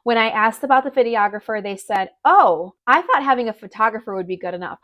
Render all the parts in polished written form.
When I asked about the videographer, they said, oh, I thought having a photographer would be good enough.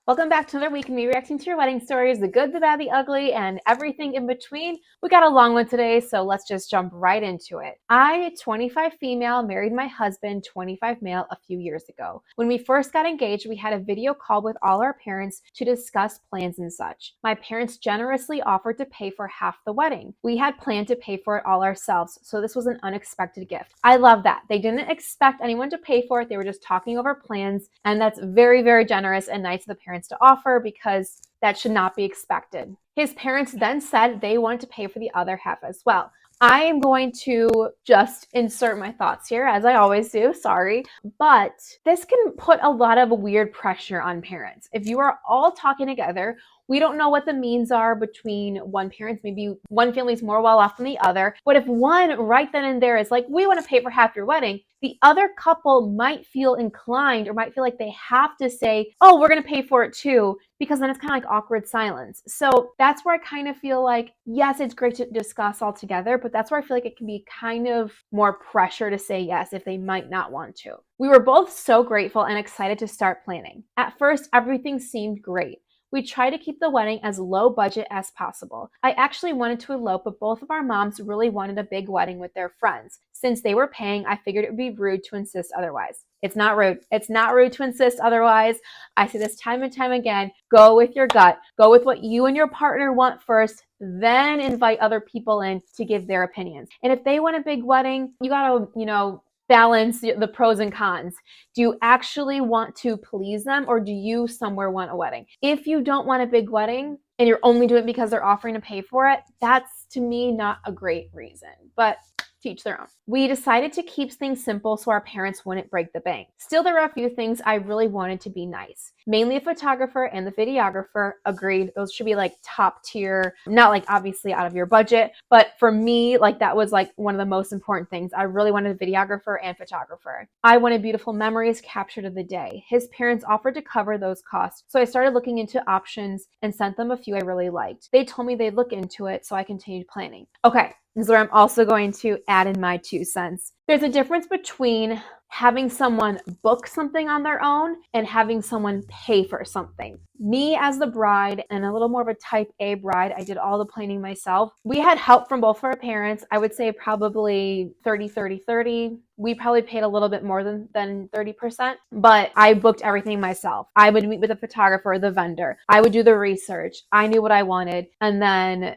Welcome back to another week of me reacting to your wedding stories, the good, the bad, the ugly, and everything in between. We got a long one today, so let's just jump right into it. I, 25 female, married my husband, 25 male, a few years ago. When we first got engaged, we had a video call with all our parents to discuss plans and such. My parents generously offered to pay for half the wedding. We had planned to pay for it all ourselves, so this was an unexpected gift. I love that. They didn't expect anyone to pay for it. They were just talking over plans, and that's very, very generous and nice of the parents to offer because that should not be expected. His parents then said they wanted to pay for the other half as well. I am going to just insert my thoughts here, as I always do, sorry, but this can put a lot of weird pressure on parents. If you are all talking together, we don't know what the means are between one parent. Maybe one family's more well off than the other. But if one right then and there is like, we want to pay for half your wedding, the other couple might feel inclined or might feel like they have to say, oh, we're going to pay for it too, because then it's kind of like awkward silence. So that's where I kind of feel like, yes, it's great to discuss all together, but that's where I feel like it can be kind of more pressure to say yes if they might not want to. We were both so grateful and excited to start planning. At first, everything seemed great. We tried to keep the wedding as low budget as possible. I actually wanted to elope, but both of our moms really wanted a big wedding with their friends. Since they were paying, I figured it would be rude to insist otherwise. It's not rude. It's not rude to insist otherwise. I say this time and time again, go with your gut. Go with what you and your partner want first, then invite other people in to give their opinions. And if they want a big wedding, you gotta, balance the pros and cons. Do you actually want to please them, or do you somewhere want a wedding? If you don't want a big wedding and you're only doing it because they're offering to pay for it, that's to me not a great reason, but teach their own. We decided to keep things simple so our parents wouldn't break the bank. Still, there were a few things I really wanted to be nice. Mainly a photographer and the videographer. Agreed. Those should be like top tier, not like obviously out of your budget, but for me, like that was like one of the most important things. I really wanted a videographer and photographer. I wanted beautiful memories captured of the day. His parents offered to cover those costs, so I started looking into options and sent them a few I really liked. They told me they'd look into it, so I continued planning. Okay. This is where I'm also going to add in my 2 cents. There's a difference between having someone book something on their own and having someone pay for something. Me as the bride, and a little more of a type A bride, I did all the planning myself. We had help from both of our parents. I would say probably 30. We probably paid a little bit more than 30%, but I booked everything myself. I would meet with a photographer, the vendor. I would do the research. I knew what I wanted. And then,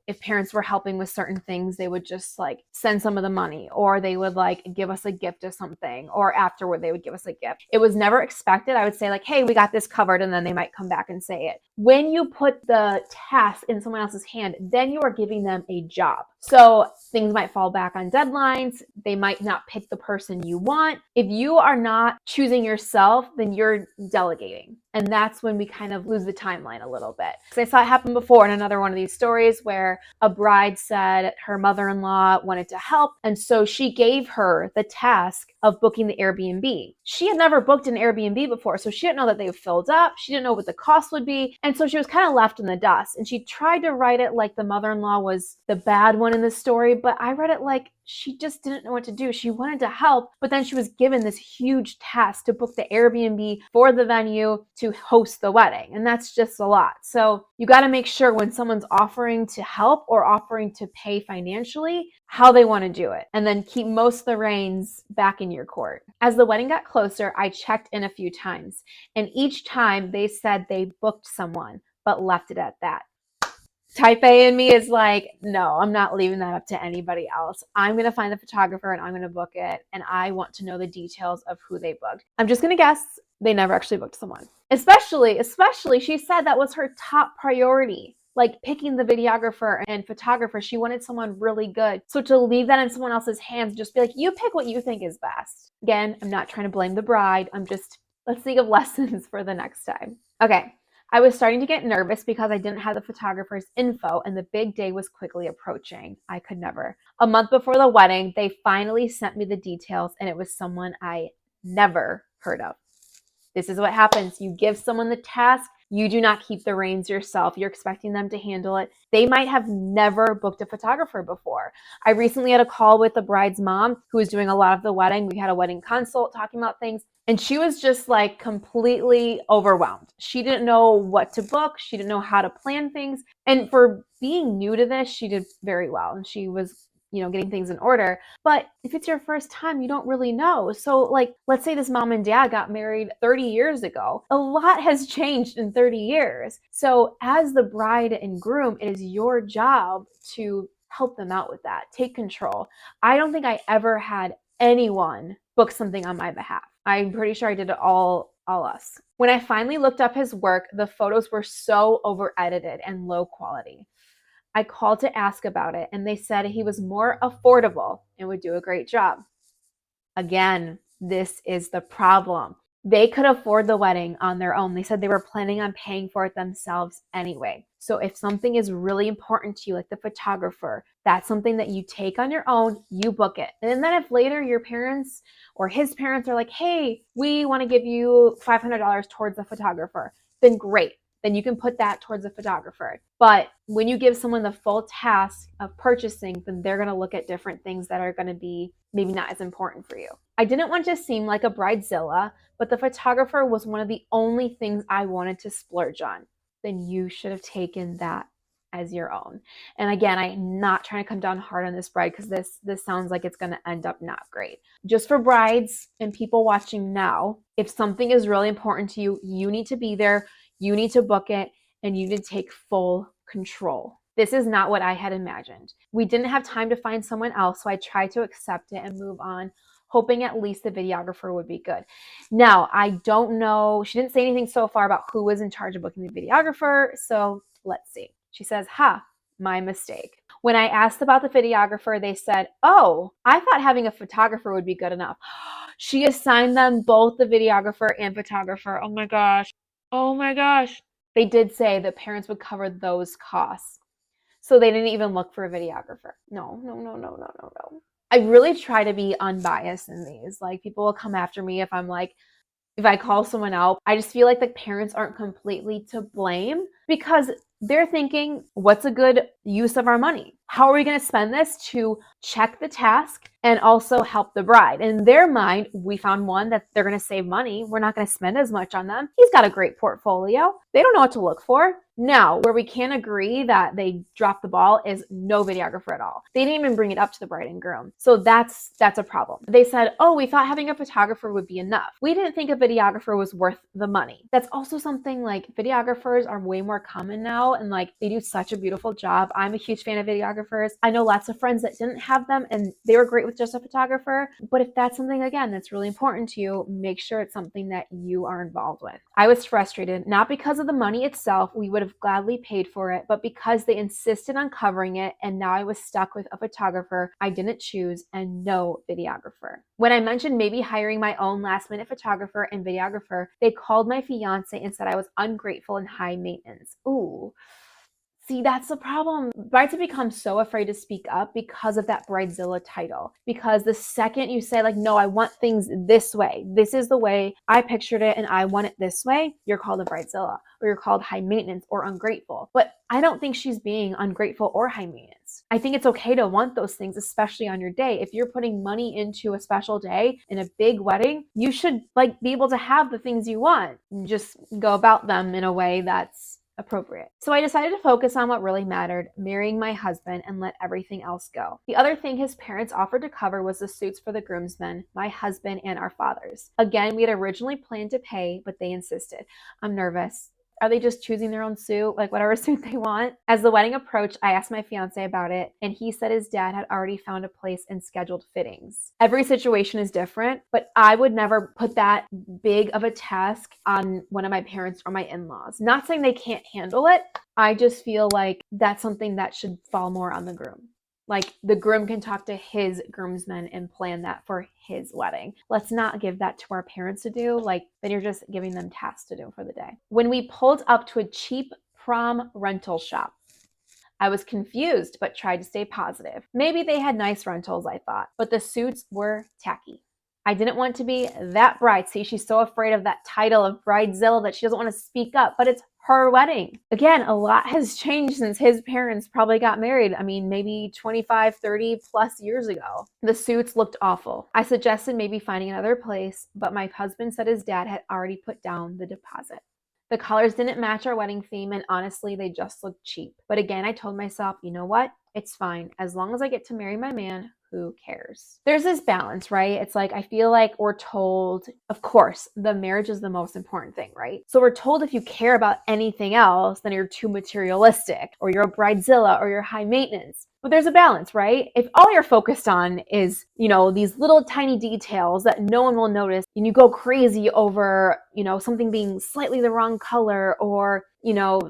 if parents were helping with certain things, they would just like send some of the money, or they would like give us a gift of something, or afterward they would give us a gift. It was never expected. I would say like, hey, we got this covered, and then they might come back and say it. When you put the task in someone else's hand, then you are giving them a job. So things might fall back on deadlines. They might not pick the person you want. If you are not choosing yourself, then you're delegating. And that's when we kind of lose the timeline a little bit. Because I saw it happen before in another one of these stories where a bride said her mother-in-law wanted to help. And so she gave her the task of booking the Airbnb. She had never booked an Airbnb before, so she didn't know that they filled up. She didn't know what the cost would be. And so she was kind of left in the dust. And she tried to write it like the mother-in-law was the bad one in the story, but I read it like she just didn't know what to do. She wanted to help, but then she was given this huge task to book the Airbnb for the venue to host the wedding. And that's just a lot. So you got to make sure when someone's offering to help or offering to pay financially, how they want to do it. And then keep most of the reins back in your court. As the wedding got closer, I checked in a few times. And each time they said they booked someone, but left it at that. Type A in me is like, no, I'm not leaving that up to anybody else. I'm going to find the photographer and I'm going to book it. And I want to know the details of who they booked. I'm just going to guess they never actually booked someone. Especially, she said that was her top priority. Like picking the videographer and photographer, she wanted someone really good. So to leave that in someone else's hands, just be like, you pick what you think is best. Again, I'm not trying to blame the bride. Let's think of lessons for the next time. Okay. I was starting to get nervous because I didn't have the photographer's info and the big day was quickly approaching. I could never. A month before the wedding, they finally sent me the details and it was someone I never heard of. This is what happens. You give someone the task, You do not keep the reins yourself. You're expecting them to handle it. They might have never booked a photographer before. I recently had a call with the bride's mom who was doing a lot of the wedding. We had a wedding consult talking about things, and she was just like completely overwhelmed. She didn't know what to book. She didn't know how to plan things. And for being new to this, she did very well. And she was, getting things in order. But if it's your first time, you don't really know. So like, let's say this mom and dad got married 30 years ago. A lot has changed in 30 years. So as the bride and groom, it is your job to help them out with that. Take control. I don't think I ever had anyone book something on my behalf. I'm pretty sure I did it all us. When I finally looked up his work, the photos were so over edited and low quality. I called to ask about it, and they said he was more affordable and would do a great job. Again, this is the problem. They could afford the wedding on their own. They said they were planning on paying for it themselves anyway. So if something is really important to you, like the photographer, that's something that you take on your own, you book it. And then if later your parents or his parents are like, hey, we want to give you $500 towards the photographer, then great. Then you can put that towards a photographer. But when you give someone the full task of purchasing, then they're going to look at different things that are going to be maybe not as important for you. I didn't want to seem like a bridezilla, but the photographer was one of the only things I wanted to splurge on. Then you should have taken that as your own. And again, I'm not trying to come down hard on this bride because this sounds like it's going to end up not great. Just for brides and people watching now, if something is really important to you, you need to be there. You need to book it, and you need to take full control. This is not what I had imagined. We didn't have time to find someone else, so I tried to accept it and move on, hoping at least the videographer would be good. Now, I don't know. She didn't say anything so far about who was in charge of booking the videographer, so let's see. She says, my mistake. When I asked about the videographer, they said, oh, I thought having a photographer would be good enough. She assigned them both the videographer and photographer. Oh my gosh. Oh my gosh. They did say the parents would cover those costs. So they didn't even look for a videographer. No. I really try to be unbiased in these. Like, people will come after me if I call someone out. I just feel like the parents aren't completely to blame because they're thinking, what's a good use of our money? How are we going to spend this to check the task and also help the bride? In their mind, we found one that they're going to save money. We're not going to spend as much on them. He's got a great portfolio. They don't know what to look for. Now, where we can agree that they dropped the ball is no videographer at all. They didn't even bring it up to the bride and groom. So that's a problem. They said, oh, we thought having a photographer would be enough. We didn't think a videographer was worth the money. That's also something, like, videographers are way more common now, and like, they do such a beautiful job. I'm a huge fan of videographers. I know lots of friends that didn't have them and they were great with just a photographer. But if that's something, again, that's really important to you, make sure it's something that you are involved with. I was frustrated, not because of the money itself. We would have gladly paid for it, but because they insisted on covering it, and now I was stuck with a photographer I didn't choose and no videographer. When I mentioned maybe hiring my own last-minute photographer and videographer, they called my fiance and said I was ungrateful and high maintenance. Ooh. See, that's the problem. Brides have become so afraid to speak up because of that Bridezilla title. Because the second you say, like, no, I want things this way, this is the way I pictured it and I want it this way, you're called a Bridezilla, or you're called high maintenance or ungrateful. But I don't think she's being ungrateful or high maintenance. I think it's okay to want those things, especially on your day. If you're putting money into a special day in a big wedding, you should be able to have the things you want. Just go about them in a way that's appropriate. So I decided to focus on what really mattered, marrying my husband, and let everything else go. The other thing his parents offered to cover was the suits for the groomsmen, my husband, and our fathers. Again, we had originally planned to pay, but they insisted. I'm nervous. Are they just choosing their own suit, like whatever suit they want? As the wedding approached, I asked my fiance about it, and he said his dad had already found a place and scheduled fittings. Every situation is different, but I would never put that big of a task on one of my parents or my in-laws. Not saying they can't handle it. I just feel like that's something that should fall more on the groom. Like, the groom can talk to his groomsmen and plan that for his wedding. Let's not give that to our parents to do. Like, then you're just giving them tasks to do for the day. When we pulled up to a cheap prom rental shop, I was confused, but tried to stay positive. Maybe they had nice rentals, I thought, but the suits were tacky. I didn't want to be that bride. See, she's so afraid of that title of Bridezilla that she doesn't want to speak up, but it's her wedding. Again, a lot has changed since his parents probably got married. I mean, maybe 25, 30 plus years ago. The suits looked awful. I suggested maybe finding another place, but my husband said his dad had already put down the deposit. The colors didn't match our wedding theme, and honestly, they just looked cheap. But again, I told myself, you know what? It's fine. As long as I get to marry my man, who cares? There's this balance, right? It's like, I feel like we're told, of course, the marriage is the most important thing, right? So we're told if you care about anything else, then you're too materialistic, or you're a bridezilla, or you're high maintenance. But there's a balance, right? If all you're focused on is, these little tiny details that no one will notice, and you go crazy over, something being slightly the wrong color, or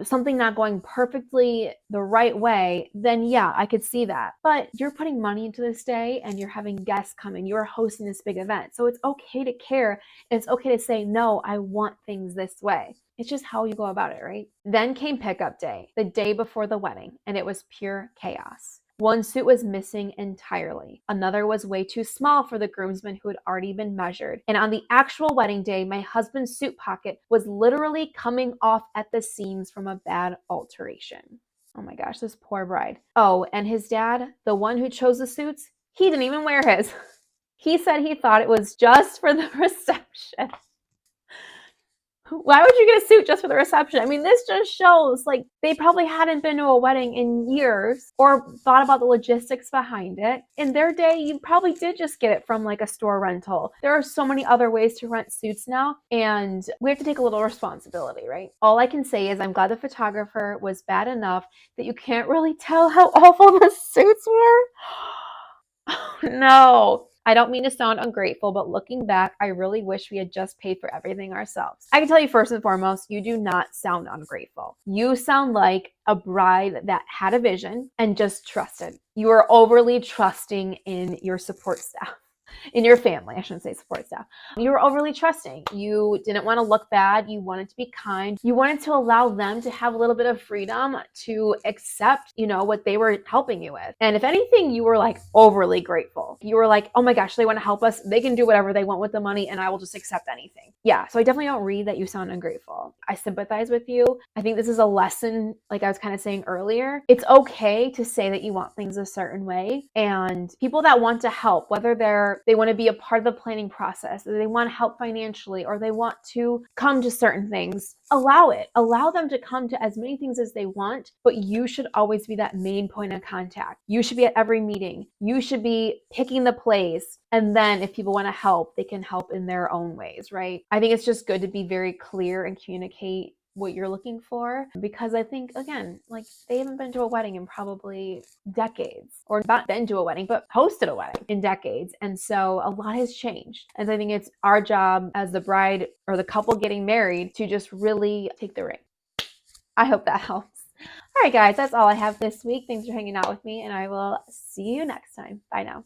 something not going perfectly the right way, then yeah, I could see that. But you're putting money into this day and you're having guests come and you're hosting this big event. So it's okay to care. And it's okay to say, no, I want things this way. It's just how you go about it, right? Then came pickup day, the day before the wedding, and it was pure chaos. One suit was missing entirely. Another was way too small for the groomsmen who had already been measured. And on the actual wedding day, my husband's suit pocket was literally coming off at the seams from a bad alteration. Oh my gosh, this poor bride. Oh, and his dad, the one who chose the suits, he didn't even wear his. He said he thought it was just for the reception. Why would you get a suit just for the reception? I mean, this just shows like they probably hadn't been to a wedding in years or thought about the logistics behind it. In their day, you probably did just get it from like a store rental. There are so many other ways to rent suits now, and we have to take a little responsibility, right? All I can say is I'm glad the photographer was bad enough that you can't really tell how awful the suits were. Oh, no. I don't mean to sound ungrateful, but looking back, I really wish we had just paid for everything ourselves. I can tell you first and foremost, you do not sound ungrateful. You sound like a bride that had a vision and just trusted. You are overly trusting in your support staff. In your family, I shouldn't say support staff. You were overly trusting. You didn't want to look bad. You wanted to be kind. You wanted to allow them to have a little bit of freedom to accept, what they were helping you with. And if anything, you were like overly grateful. You were like, oh my gosh, they want to help us. They can do whatever they want with the money and I will just accept anything. Yeah, so I definitely don't read that you sound ungrateful. I sympathize with you. I think this is a lesson, like I was kind of saying earlier. It's okay to say that you want things a certain way. And people that want to help, whether they want to be a part of the planning process, or they want to help financially, or they want to come to certain things, allow it. Allow them to come to as many things as they want, but you should always be that main point of contact. You should be at every meeting. You should be picking the place. And then if people want to help, they can help in their own ways, right? I think it's just good to be very clear and communicate what you're looking for, because I think, again, like they haven't been to a wedding in probably decades, or not been to a wedding, but hosted a wedding in decades. And so a lot has changed. And so I think it's our job as the bride or the couple getting married to just really take the ring. I hope that helps. All right, guys, that's all I have this week. Thanks for hanging out with me, and I will see you next time. Bye now.